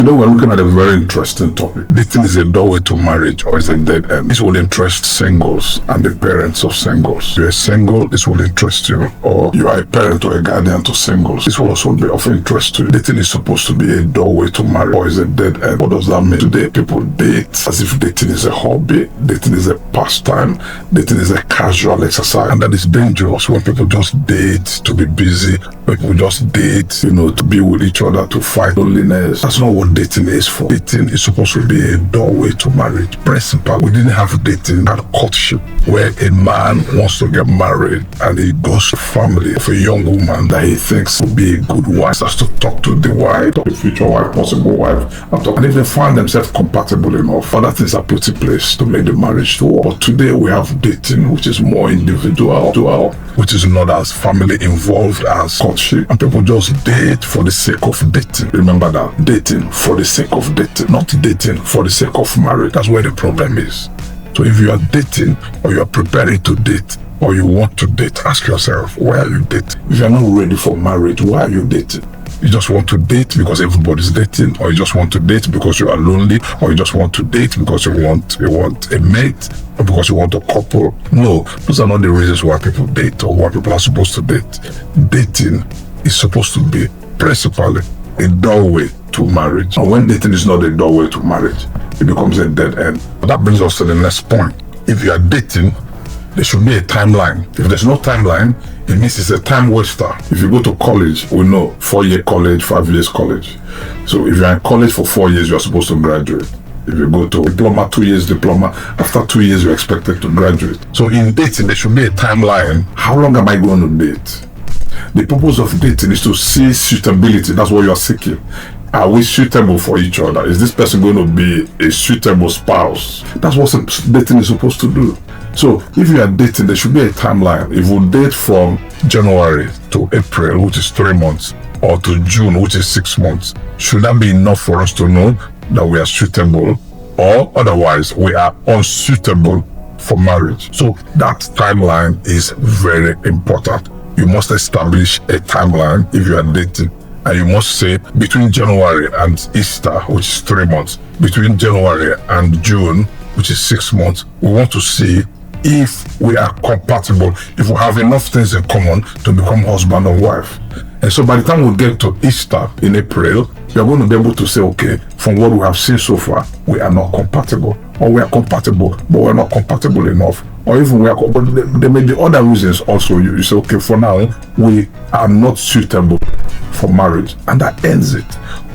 We're looking at a very interesting topic. Dating is a doorway to marriage or is a dead end. This will interest singles and the parents of singles. If you're a single, this will interest you. Or you are a parent or a guardian to singles. This will also be of interest to you. Dating is supposed to be a doorway to marriage or is a dead end. What does that mean? Today, people date as if dating is a hobby. Dating is a pastime. Dating is a casual exercise. And that is dangerous when people just date to be busy. When people just date, to be with each other, to fight loneliness. That's not what dating is for. Dating is supposed to be a doorway to marriage. Principle. We didn't have dating, had courtship, where a man wants to get married and he goes to family of a young woman that he thinks will be a good wife. He has to talk to the wife, the future wife, possible wife, and if they find themselves compatible enough, other things are put in place to make the marriage to work. But today we have dating, which is more individual, which is not as family involved as courtship, and people just date for the sake of dating. Remember that. Dating for the sake of dating, not dating for the sake of marriage. That's where the problem is. So if you are dating or you are preparing to date or you want to date, ask yourself, why are you dating? If you are not ready for marriage, why are you dating? You just want to date because everybody's dating, or you just want to date because you are lonely, or you just want to date because you want a mate, or because you want a couple. No, those are not the reasons why people date or why people are supposed to date. Dating is supposed to be principally a doorway to marriage. And when dating is not a doorway to marriage, it becomes a dead end. That brings us to the next point. If you are dating, there should be a timeline. If there's no timeline, it means it's a time waster. If you go to college, we know 4-year college, 5 years college. So if you're in college for 4 years, you're supposed to graduate. If you go to diploma, 2 years diploma, after 2 years, you're expected to graduate. So in dating, there should be a timeline. How long am I going to date? The purpose of dating is to see suitability. That's what you're seeking. Are we suitable for each other? Is this person going to be a suitable spouse? That's what dating is supposed to do. So if you are dating, there should be a timeline. If we date from January to April, which is 3 months, or to June, which is 6 months, should that be enough for us to know that we are suitable, or otherwise we are unsuitable for marriage? So that timeline is very important. You must establish a timeline if you are dating. And you must say between January and Easter, which is 3 months, between January and June, which is 6 months, we want to see if we are compatible, if we have enough things in common to become husband and wife. And so by the time we get to Easter in April, we are going to be able to say, okay, from what we have seen so far, we are not compatible. Or we are compatible, but we're not compatible enough. Or even there may be other reasons also. You say, okay, for now, we are not suitable for marriage, and that ends it.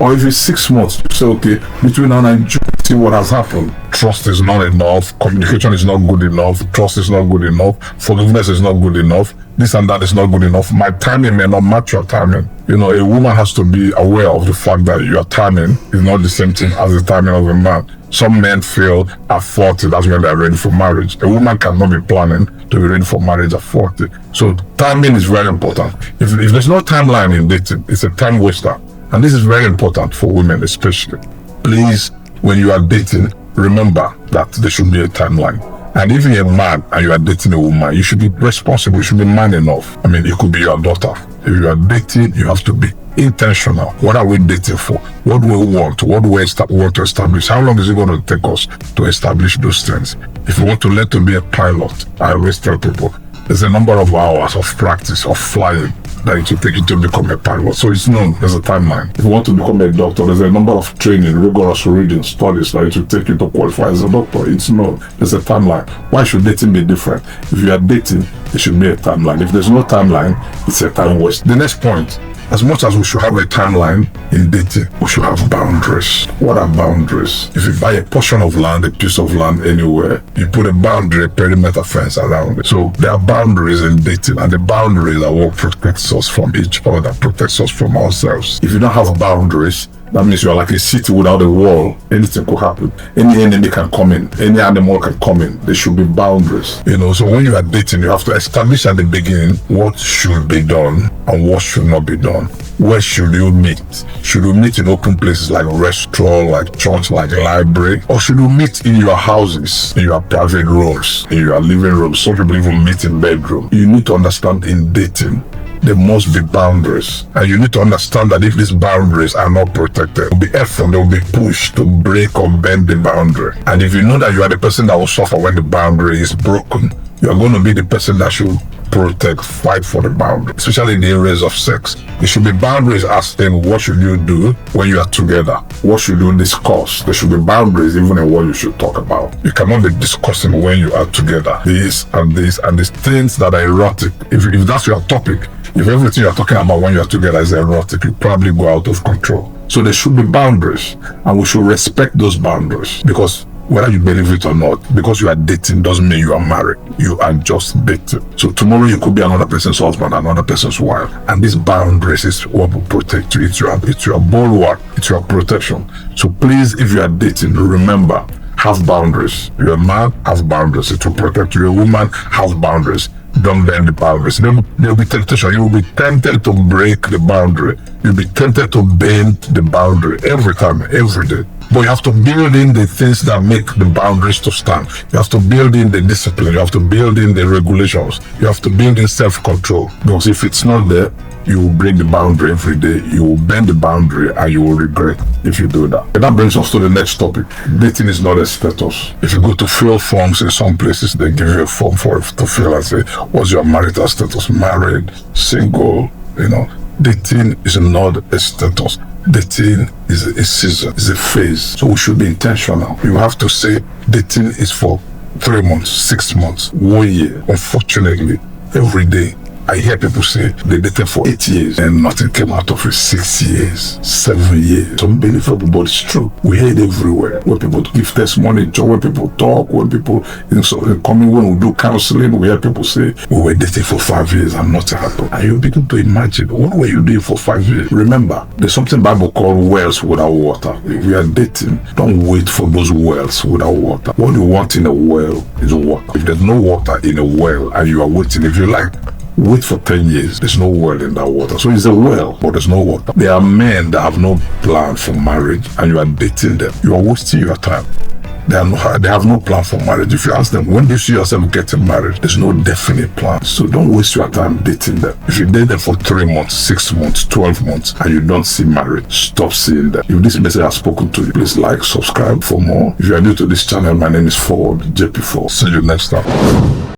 Or if it's 6 months, you say, okay, between now and June, see what has happened. Trust is not enough, communication is not good enough, trust is not good enough, forgiveness is not good enough, this and that is not good enough. My timing may not match your timing. A woman has to be aware of the fact that your timing is not the same thing as the timing of a man. Some men feel at 40, that's when they're ready for marriage. A woman cannot be planning to be ready for marriage at 40. So timing is very important. If there's no timeline in dating, it's a time waster. And this is very important for women especially. Please, when you are dating, remember that there should be a timeline. And if you're a man and you are dating a woman, you should be responsible, you should be man enough. It could be your daughter. If you are dating, you have to be intentional. What are we dating for? What do we want? What do we want to establish? How long is it going to take us to establish those things? If you want to learn to be a pilot, I always tell people, there's a number of hours of practice of flying that it will take you to become a pilot. So it's known, there's a timeline. If you want to become a doctor, there's a number of training, rigorous reading, studies that it will take you to qualify as a doctor. It's known, there's a timeline. Why should dating be different? If you are dating, there should be a timeline. If there's no timeline, it's a time waste. The next point, as much as we should have a timeline in dating, we should have boundaries. What are boundaries? If you buy a portion of land, a piece of land anywhere, you put a boundary, a perimeter fence around it. So there are boundaries in dating, and the boundaries are what protects us from each other, protects us from ourselves. If you don't have boundaries, that means you are like a city without a wall. Anything could happen. Any enemy can come in. Any animal can come in. There should be boundaries. So when you are dating, you have to establish at the beginning what should be done and what should not be done. Where should you meet? Should you meet in open places like restaurant, like church, like library? Or should you meet in your houses, in your private rooms, in your living room? Some people even meet in bedroom. You need to understand in dating, there must be boundaries. And you need to understand that if these boundaries are not protected, there will be effort, there will be push to break or bend the boundary. And if you know that you are the person that will suffer when the boundary is broken, you are going to be the person that should protect, fight for the boundary, especially in the areas of sex. There should be boundaries as in what should you do when you are together? What should you discuss? There should be boundaries even in what you should talk about. You cannot be discussing when you are together this and this and these things that are erotic. If that's your topic, if everything you are talking about when you are together is erotic, you probably go out of control. So there should be boundaries, and we should respect those boundaries, because whether you believe it or not, because you are dating doesn't mean you are married. You are just dating. So tomorrow you could be another person's husband, another person's wife. And these boundaries is what will protect you. It's your bulwark. It's your protection. So please, if you are dating, remember, have boundaries. You're a man, have boundaries. It will protect you. You're a woman, have boundaries. Don't bend the boundaries. There will be temptation. You will be tempted to break the boundary. You'll be tempted to bend the boundary every time, every day. But you have to build in the things that make the boundaries to stand. You have to build in the discipline. You have to build in the regulations. You have to build in self-control. Because if it's not there, you will break the boundary every day. You will bend the boundary and you will regret if you do that. And that brings us to the next topic. Dating is not a status. If you go to fill forms in some places, they give you a form for it to fill and say, what's your marital status? Married, single, Dating is not a status. Dating is a season, is a phase. So we should be intentional. You have to say dating is for 3 months, 6 months, 1 year. Unfortunately, every day, I hear people say they dated for 8 years and nothing came out of it. 6 years, 7 years. It's unbelievable, but it's true. We hear it everywhere. When people give testimony, when people talk, when people coming, when we do counseling, we hear people say, we were dating for 5 years and nothing happened. And you begin to imagine, what were you doing for 5 years? Remember, there's something Bible called wells without water. If you are dating, don't wait for those wells without water. What you want in a well is water. If there's no water in a well and you are waiting, if you like, wait for 10 years, there's no well in that water. So it's a well, but there's no water. There are men that have no plan for marriage and you are dating them. You are wasting your time. They have no plan for marriage. If you ask them, when do you see yourself getting married? There's no definite plan. So don't waste your time dating them. If you date them for 3 months, 6 months, 12 months, and you don't see marriage, stop seeing them. If this message has spoken to you, please like, subscribe for more. If you are new to this channel, my name is Ford, JP4. See you next time.